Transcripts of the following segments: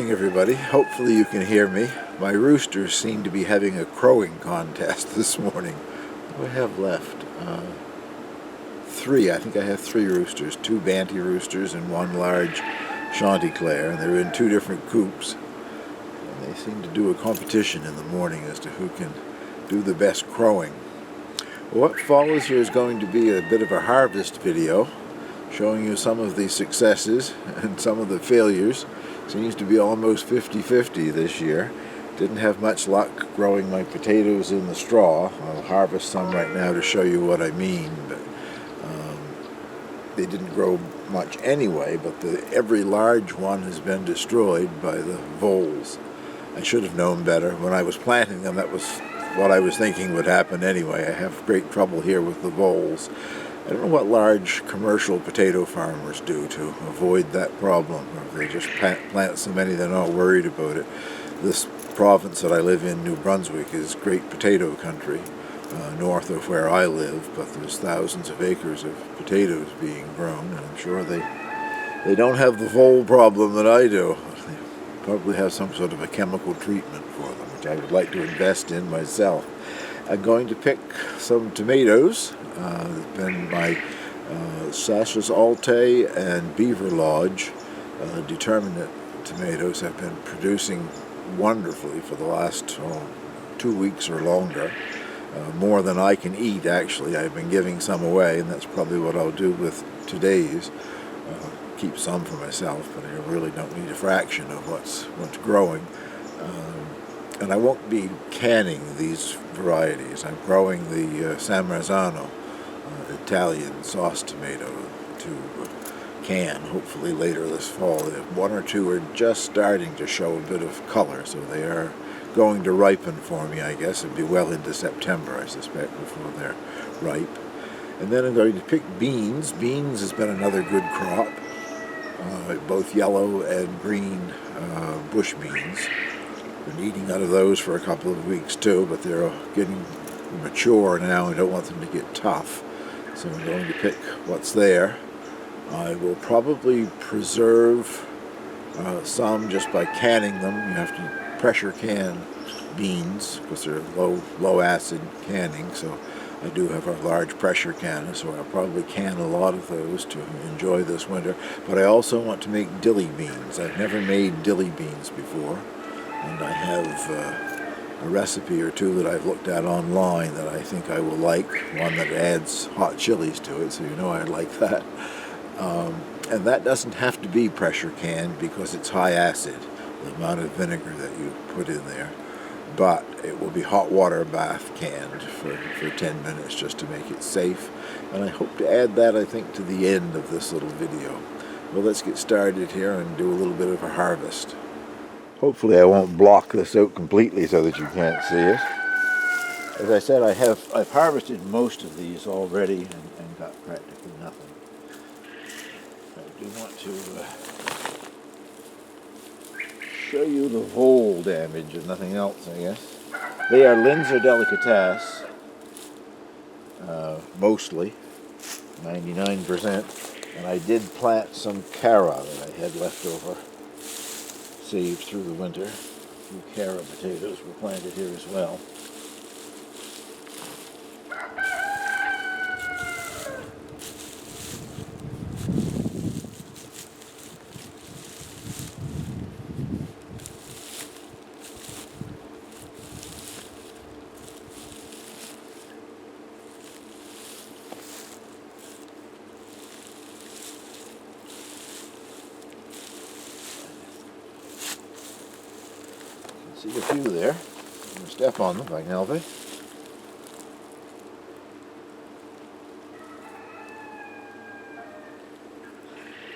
morning, everybody. Hopefully you can hear me. My roosters seem to be having a crowing contest this morning. What do I have left? Three. I think I have three roosters. Two banty roosters and one large Chanticleer. And they're in two different coops. And they seem to do a competition in the morning as to who can do the best crowing. What follows here is going to be a bit of a harvest video, showing you some of the successes and some of the failures. Seems to be almost 50-50 this year. Didn't have much luck growing my potatoes in the straw. I'll harvest some right now to show you what I mean, but they didn't grow much anyway, but every large one has been destroyed by the voles. I should have known better. When I was planting them, that was what I was thinking would happen anyway. I have great trouble here with the voles. I don't know what large commercial potato farmers do to avoid that problem, or if they just plant so many they're not worried about it. This province that I live in, New Brunswick, is great potato country, north of where I live, but there's thousands of acres of potatoes being grown, and I'm sure they don't have the vole problem that I do. They probably have some sort of a chemical treatment for them, which I would like to invest in myself. I'm going to pick some tomatoes. It's been my Sachs Alte and Beaver Lodge determinate tomatoes have been producing wonderfully for the last 2 weeks or longer. More than I can eat, actually. I've been giving some away, and that's probably what I'll do with today's. Keep some for myself, but I really don't need a fraction of what's growing. And I won't be canning these varieties. I'm growing the San Marzano Italian sauce tomato to can, hopefully later this fall. One or two are just starting to show a bit of color, so they are going to ripen for me, I guess. It'll be well into September, I suspect, before they're ripe. And then I'm going to pick beans. Beans has been another good crop, both yellow and green bush beans. Been eating out of those for a couple of weeks too, but they're getting mature now. I don't want them to get tough, so I'm going to pick what's there. I will probably preserve some just by canning them. You have to pressure can beans because they're low acid canning, so I do have a large pressure canner, so I'll probably can a lot of those to enjoy this winter. But I also want to make dilly beans. I've never made dilly beans before, and I have a recipe or two that I've looked at online that I think I will like, one that adds hot chilies to it, so you know I like that. And that doesn't have to be pressure canned because it's high acid, the amount of vinegar that you put in there. But it will be hot water bath canned for 10 minutes just to make it safe. And I hope to add that, I think, to the end of this little video. Well, let's get started here and do a little bit of a harvest. Hopefully I won't block this out completely so that you can't see it. As I said, I've harvested most of these already and got practically nothing. I do want to show you the vole damage and nothing else, I guess. They are Linzer delicatessen, mostly, 99%. And I did plant some Cara that I had left over, saved through the winter. A few Cara potatoes were planted here as well. See a few there. I'm going to step on them if I can help it.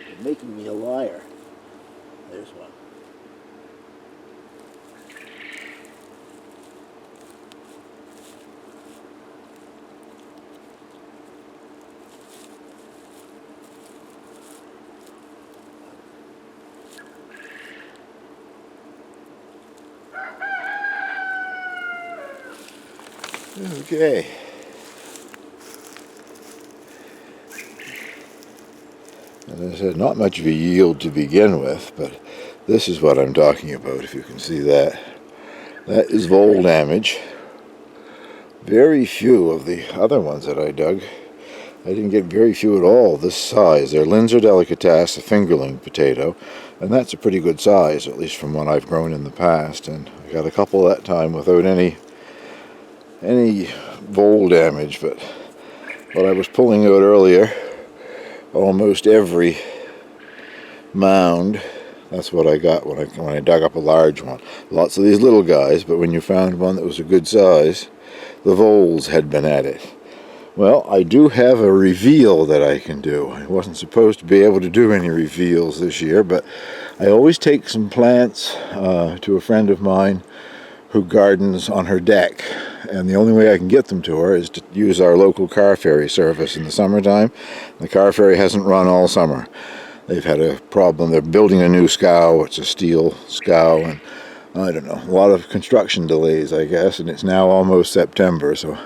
They're making me a liar. There's one. Okay. As I said, not much of a yield to begin with, but This is what I'm talking about, if you can see that. That is vole damage. Very few of the other ones that I dug, I didn't get very few at all this size. They're Linzer Delicatessen, a fingerling potato, and that's a pretty good size, at least from what I've grown in the past. And I got a couple that time without any vole damage, but what I was pulling out earlier, almost every mound, that's what I got when I dug up a large one. Lots of these little guys, but when you found one that was a good size, the voles had been at it. Well, I do have a reveal that I can do. I wasn't supposed to be able to do any reveals this year, but I always take some plants to a friend of mine who gardens on her deck, and the only way I can get them to her is to use our local car ferry service in the summertime. The car ferry hasn't run all summer. They've had a problem. They're building a new scow. It's a steel scow, and I don't know, a lot of construction delays, I guess, and it's now almost September, so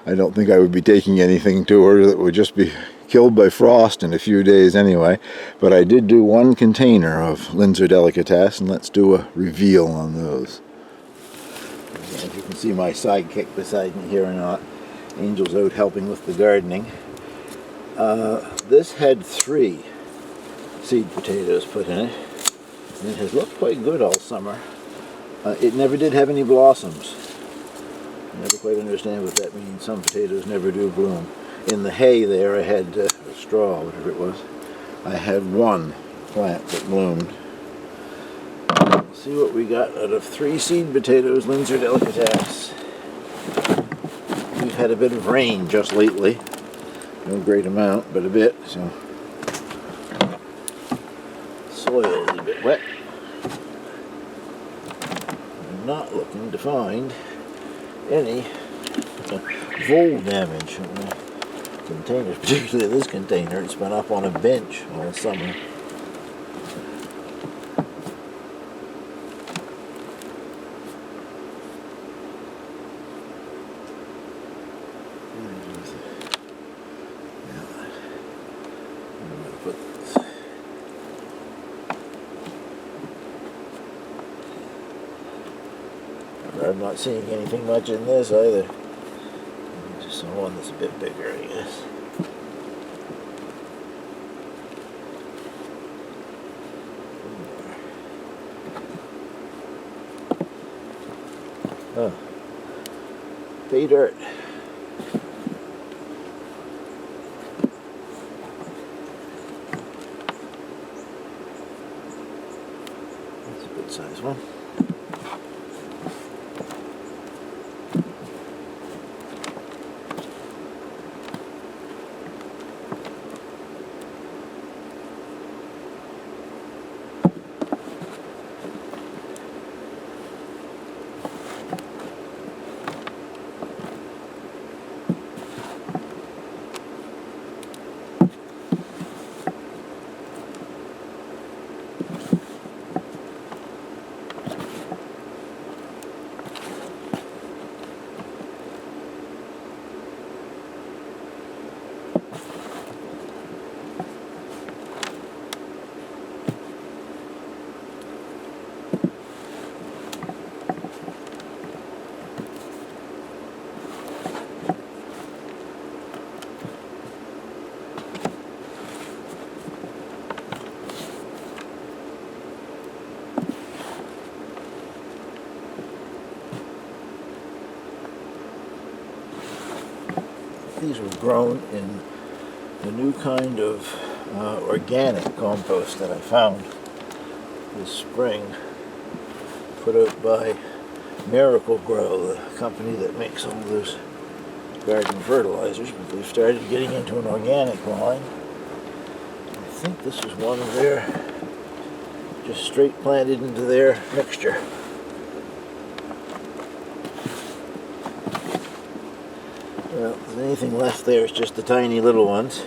I don't think I would be taking anything to her that would just be killed by frost in a few days anyway. But I did do one container of Linzer Delicatessen, and let's do a reveal on those. As you can see my sidekick beside me here or not, Angel's out helping with the gardening. This had 3 seed potatoes put in it, and it has looked quite good all summer. It never did have any blossoms. I never quite understand what that means. Some potatoes never do bloom. In the hay there I had straw, whatever it was. I had 1 plant that bloomed. Let's see what we got out of 3 seed potatoes, Linzer Delicatessen. We've had a bit of rain just lately. No great amount, but a bit, so soil is a bit wet. I'm not looking to find any vole damage in the containers, particularly this container. It's been up on a bench all summer. I'm not seeing anything much in this either. Just some one that's a bit bigger, I guess. Oh, pay dirt. That's a good size one. These were grown in the new kind of organic compost that I found this spring, put out by Miracle Grow, the company that makes all those garden fertilizers, but they've started getting into an organic line. I think this was one of their, just straight planted into their mixture. Well, if there's anything left there, it's just the tiny little ones.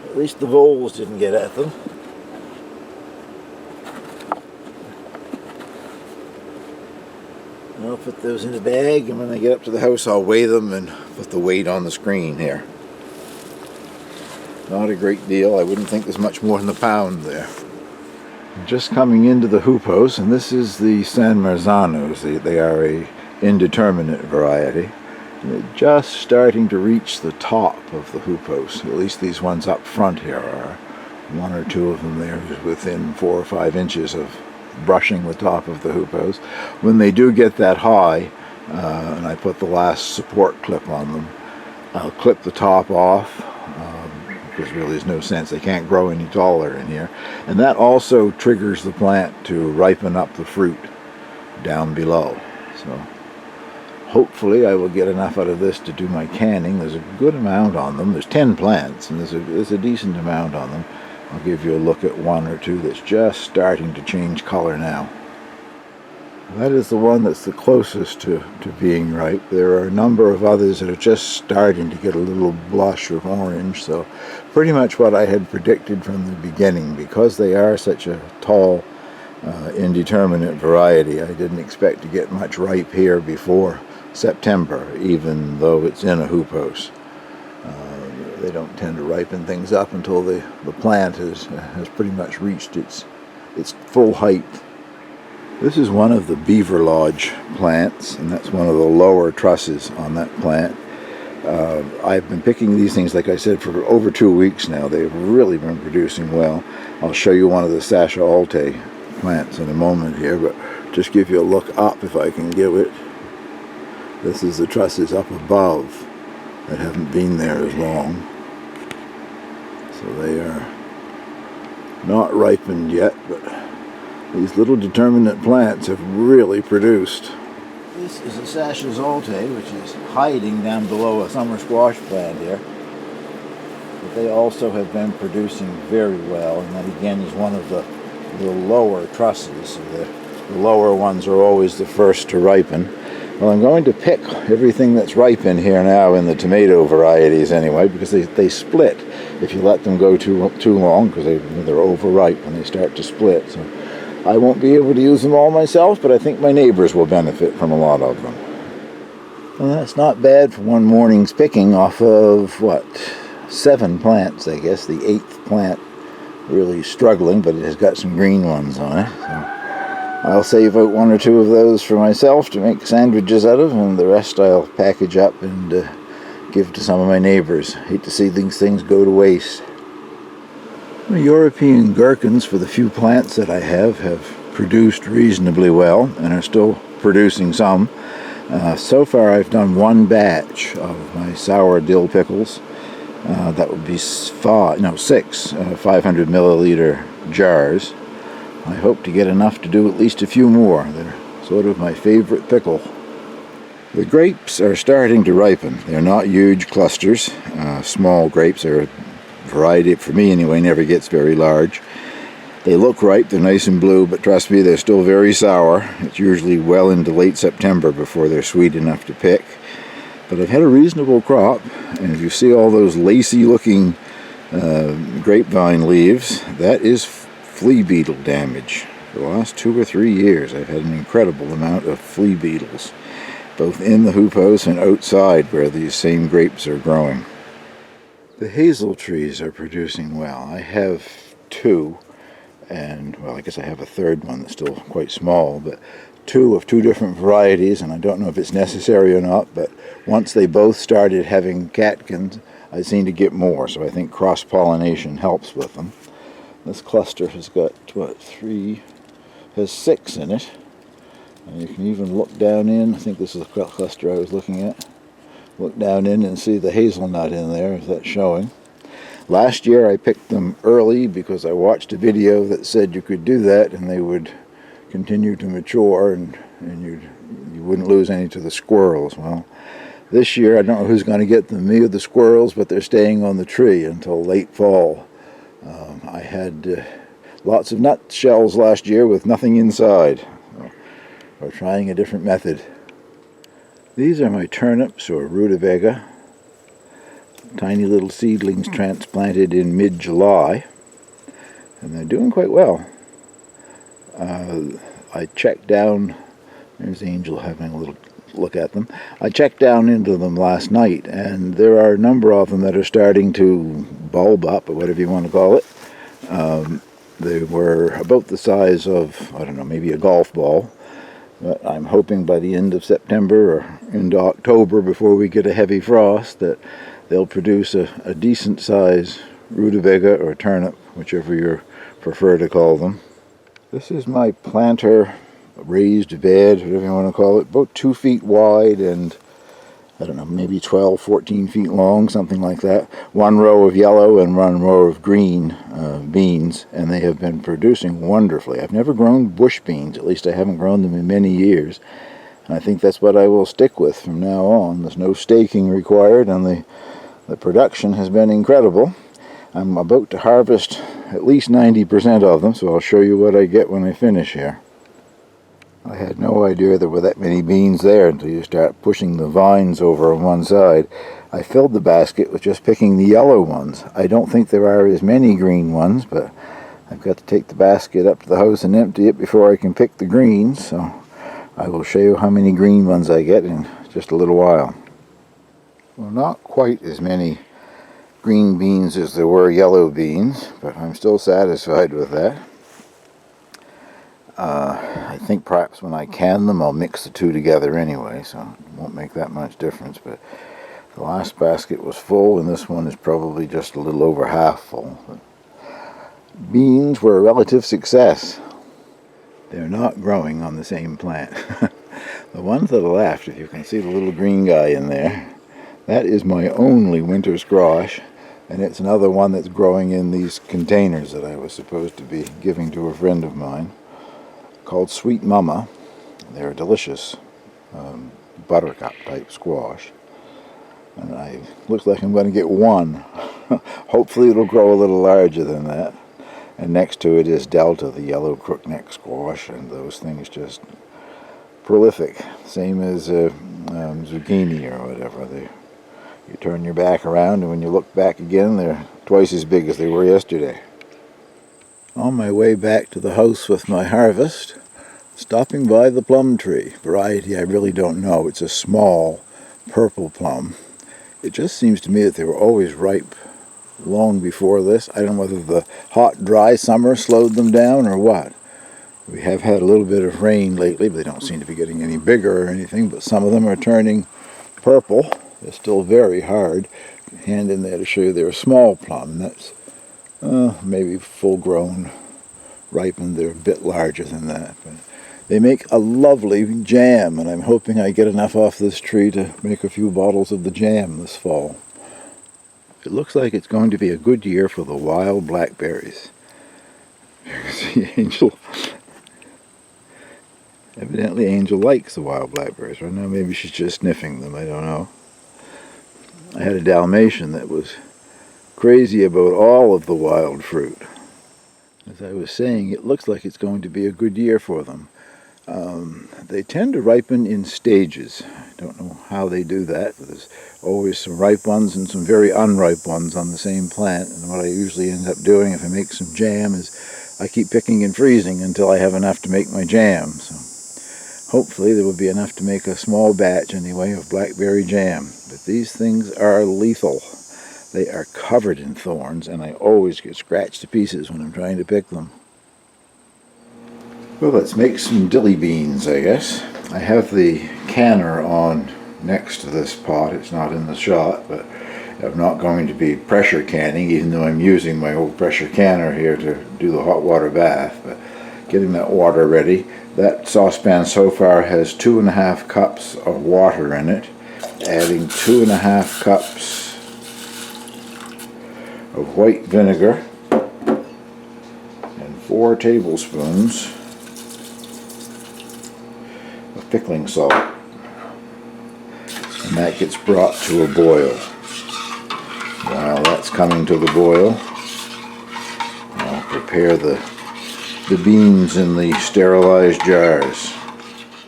At least the voles didn't get at them. I'll put those in a bag, and when I get up to the house I'll weigh them and put the weight on the screen here. Not a great deal. I wouldn't think there's much more than a pound there. Just coming into the hoopos, and this is the San Marzanos. They are a indeterminate variety. They're just starting to reach the top of the hoopos. At least these ones up front here are. One or two of them there within 4 or 5 inches of brushing the top of the hoopos. When they do get that high, and I put the last support clip on them, I'll clip the top off, because really there's no sense. They can't grow any taller in here. And that also triggers the plant to ripen up the fruit down below. So hopefully I will get enough out of this to do my canning. There's a good amount on them. There's 10 plants, and there's a decent amount on them. I'll give you a look at one or two that's just starting to change color now. That is the one that's the closest to being ripe. There are a number of others that are just starting to get a little blush of orange, so pretty much what I had predicted from the beginning. Because they are such a tall, indeterminate variety, I didn't expect to get much ripe here before September, even though it's in a hoopos. They don't tend to ripen things up until the plant has pretty much reached its full height. This is one of the beaver lodge plants, and that's one of the lower trusses on that plant. I've been picking these things, like I said, for over 2 weeks now. They've really been producing well. I'll show you one of the Sasha Alte plants in a moment here, but just give you a look up if I can give it. This is the trusses up above that haven't been there as long. So they are not ripened yet, but these little determinate plants have really produced. This is a Sasha Alte, which is hiding down below a summer squash plant here. But they also have been producing very well, and that again is one of the lower trusses. So the lower ones are always the first to ripen. Well, I'm going to pick everything that's ripe in here now in the tomato varieties anyway, because they split if you let them go too long, because they're overripe when they start to split. So I won't be able to use them all myself, but I think my neighbors will benefit from a lot of them. Well, that's not bad for one morning's picking off of, 7 plants, I guess. The 8th plant really struggling, but it has got some green ones on it. So I'll save out 1 or 2 of those for myself to make sandwiches out of, and the rest I'll package up and give to some of my neighbors. Hate to see these things go to waste. The European gherkins, for the few plants that I have produced reasonably well and are still producing some. So far I've done 1 batch of my sour dill pickles. That would be 6 500 milliliter jars. I hope to get enough to do at least a few more. They're sort of my favorite pickle. The grapes are starting to ripen. They're not huge clusters. Small grapes are a variety, for me anyway, never gets very large. They look ripe, they're nice and blue, but trust me, they're still very sour. It's usually well into late September before they're sweet enough to pick. But I've had a reasonable crop, and if you see all those lacy looking grapevine leaves, that is flea beetle damage. For the last 2 or 3 years I've had an incredible amount of flea beetles, both in the hoopos and outside where these same grapes are growing. The hazel trees are producing well. I have 2, and well, I guess I have a 3rd one that's still quite small, but 2 of 2 different varieties, and I don't know if it's necessary or not, but once they both started having catkins, I seem to get more, so I think cross-pollination helps with them. This cluster has got, 6 in it, and you can even look down in, I think this is the cluster I was looking at, look down in and see the hazelnut in there, if that's showing. Last year I picked them early because I watched a video that said you could do that and they would continue to mature and you wouldn't lose any to the squirrels. Well, this year I don't know who's going to get them, me or the squirrels, but they're staying on the tree until late fall. I had lots of nut shells last year with nothing inside. So we're trying a different method. These are my turnips, or rutabaga. Tiny little seedlings transplanted in mid-July, and they're doing quite well. I checked down, there's Angel having a little look at them. I checked down into them last night, and there are a number of them that are starting to bulb up, or whatever you want to call it. They were about the size of, I don't know, maybe a golf ball. But I'm hoping by the end of September or into October, before we get a heavy frost, that they'll produce a decent size rutabaga or turnip, whichever you prefer to call them. This is my planter raised bed, whatever you want to call it, about 2 feet wide and, I don't know, maybe 12, 14 feet long, something like that. One row of yellow and one row of green beans, and they have been producing wonderfully. I've never grown bush beans, at least I haven't grown them in many years, and I think that's what I will stick with from now on. There's no staking required, and the production has been incredible. I'm about to harvest at least 90% of them, so I'll show you what I get when I finish here. I had no idea there were that many beans there until you start pushing the vines over on one side. I filled the basket with just picking the yellow ones. I don't think there are as many green ones, but I've got to take the basket up to the house and empty it before I can pick the greens, so I will show you how many green ones I get in just a little while. Well, not quite as many green beans as there were yellow beans, but I'm still satisfied with that. I think perhaps when I can them, I'll mix the two together anyway, so it won't make that much difference. But the last basket was full, and this one is probably just a little over half full. But beans were a relative success. They're not growing on the same plant. The one to the left, if you can see the little green guy in there, that is my only winter squash, and it's another one that's growing in these containers that I was supposed to be giving to a friend of mine, called Sweet Mama. They're delicious buttercup type squash, and looks like I'm going to get one. Hopefully it'll grow a little larger than that. And next to it is Delta, the yellow crookneck squash, and those things just prolific, same as zucchini or whatever. You turn your back around, and when you look back again, they're twice as big as they were yesterday. On my way back to the house with my harvest, stopping by the plum tree. Variety I really don't know. It's a small purple plum. It just seems to me that they were always ripe long before this. I don't know whether the hot, dry summer slowed them down or what. We have had a little bit of rain lately, but they don't seem to be getting any bigger or anything, but some of them are turning purple. They're still very hard. Hand in there to show you they're a small plum, and that's maybe full-grown, ripened. They're a bit larger than that. But they make a lovely jam, and I'm hoping I get enough off this tree to make a few bottles of the jam this fall. It looks like it's going to be a good year for the wild blackberries. You can see Angel. Evidently Angel likes the wild blackberries. Right now maybe she's just sniffing them, I don't know. I had a Dalmatian that was crazy about all of the wild fruit. As I was saying, it looks like it's going to be a good year for them. They tend to ripen in stages. I don't know how they do that, but there's always some ripe ones and some very unripe ones on the same plant. And what I usually end up doing if I make some jam is I keep picking and freezing until I have enough to make my jam. So hopefully there will be enough to make a small batch anyway of blackberry jam. But these things are lethal. They are covered in thorns, and I always get scratched to pieces when I'm trying to pick them. Well, let's make some dilly beans, I guess. I have the canner on next to this pot. It's not in the shot, but I'm not going to be pressure canning, even though I'm using my old pressure canner here to do the hot water bath. But getting that water ready. That saucepan so far has 2.5 cups of water in it. Adding 2.5 cups of white vinegar and 4 tablespoons of pickling salt, and that gets brought to a boil. While that's coming to the boil, I'll prepare the beans in the sterilized jars.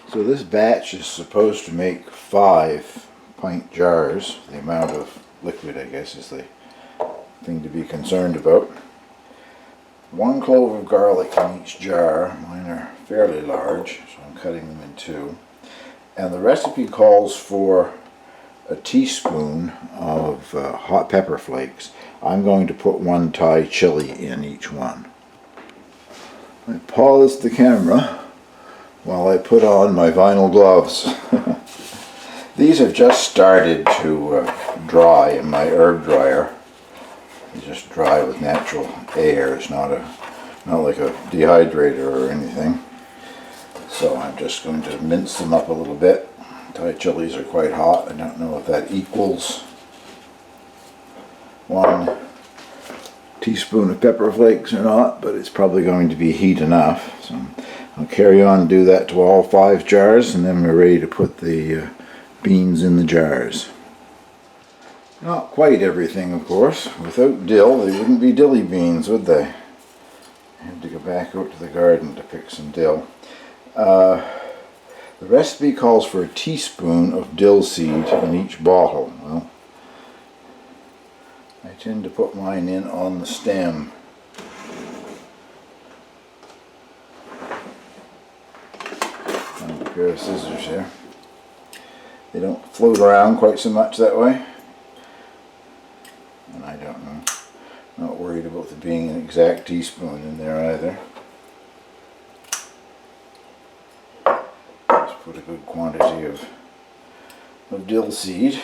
So this batch is supposed to make 5 pint jars. The amount of liquid, I guess, is the thing to be concerned about. 1 clove of garlic in each jar. Mine are fairly large, so I'm cutting them in 2. And the recipe calls for a teaspoon of hot pepper flakes. I'm going to put 1 Thai chili in each one. I pause the camera while I put on my vinyl gloves. These have just started to dry in my herb dryer. They just dry with natural air. It's not like a dehydrator or anything. So I'm just going to mince them up a little bit. Thai chilies are quite hot. I don't know if that equals 1 teaspoon of pepper flakes or not, but it's probably going to be heat enough. So I'll carry on and do that to all 5 jars, and then we're ready to put the beans in the jars. Not quite everything, of course. Without dill, they wouldn't be dilly beans, would they? I had to go back out to the garden to pick some dill. The recipe calls for a teaspoon of dill seed in each bottle. Well, I tend to put mine in on the stem. Found a pair of scissors here. They don't float around quite so much that way. And I don't know. Not worried about there being an exact teaspoon in there either. Just put a good quantity of dill seed.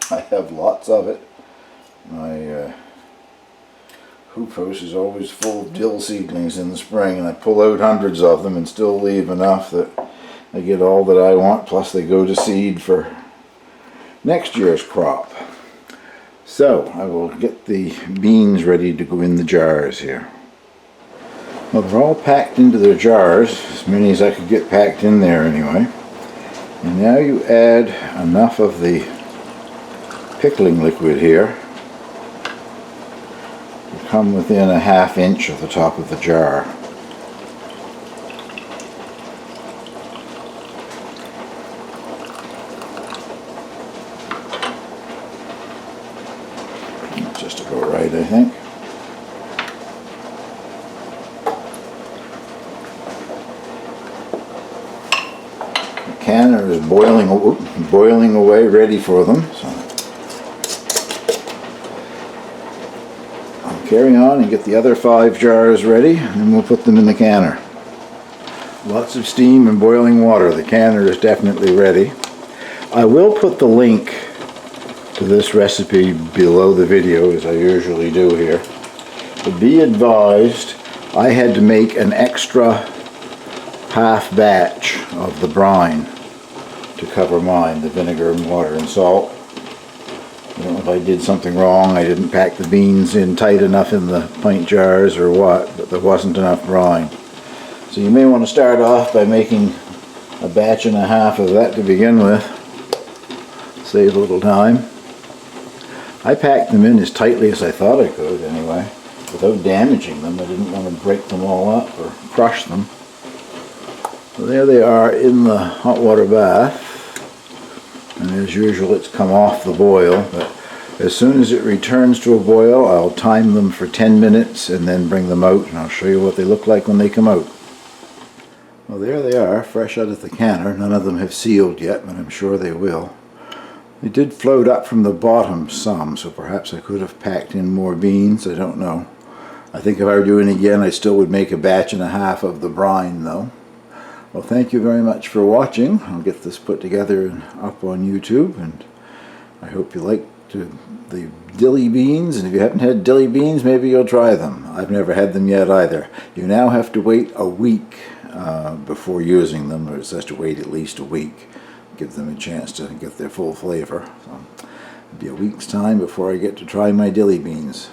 I have lots of it. My hoop house is always full of dill seedlings in the spring, and I pull out hundreds of them and still leave enough that I get all that I want, plus they go to seed for next year's crop. So I will get the beans ready to go in the jars here. Well, they're all packed into their jars, as many as I could get packed in there anyway. And now you add enough of the pickling liquid here to come within a ½ inch of the top of the jar. That's just about right, I think. The canner is boiling away, ready for them. So I'll carry on and get the other 5 jars ready, and then we'll put them in the canner. Lots of steam and boiling water. The canner is definitely ready. I will put the link to this recipe below the video, as I usually do here. But be advised, I had to make an extra half batch of the brine to cover mine, the vinegar and water and salt. I don't know if I did something wrong. I didn't pack the beans in tight enough in the pint jars or what, but there wasn't enough brine. So you may want to start off by making a batch and a half of that to begin with. Save a little time. I packed them in as tightly as I thought I could anyway, without damaging them. I didn't want to break them all up or crush them. So there they are in the hot water bath. And as usual, it's come off the boil, but as soon as it returns to a boil, I'll time them for 10 minutes and then bring them out, and I'll show you what they look like when they come out. Well, there they are, fresh out of the canner. None of them have sealed yet, but I'm sure they will. They did float up from the bottom some, so perhaps I could have packed in more beans. I don't know. I think if I were doing it again, I still would make a batch and a half of the brine, though. Well, thank you very much for watching. I'll get this put together and up on YouTube, and I hope you liked the dilly beans, and if you haven't had dilly beans, maybe you'll try them. I've never had them yet either. You now have to wait a week before using them, or it says to wait at least a week. Give them a chance to get their full flavor. So it'll be a week's time before I get to try my dilly beans.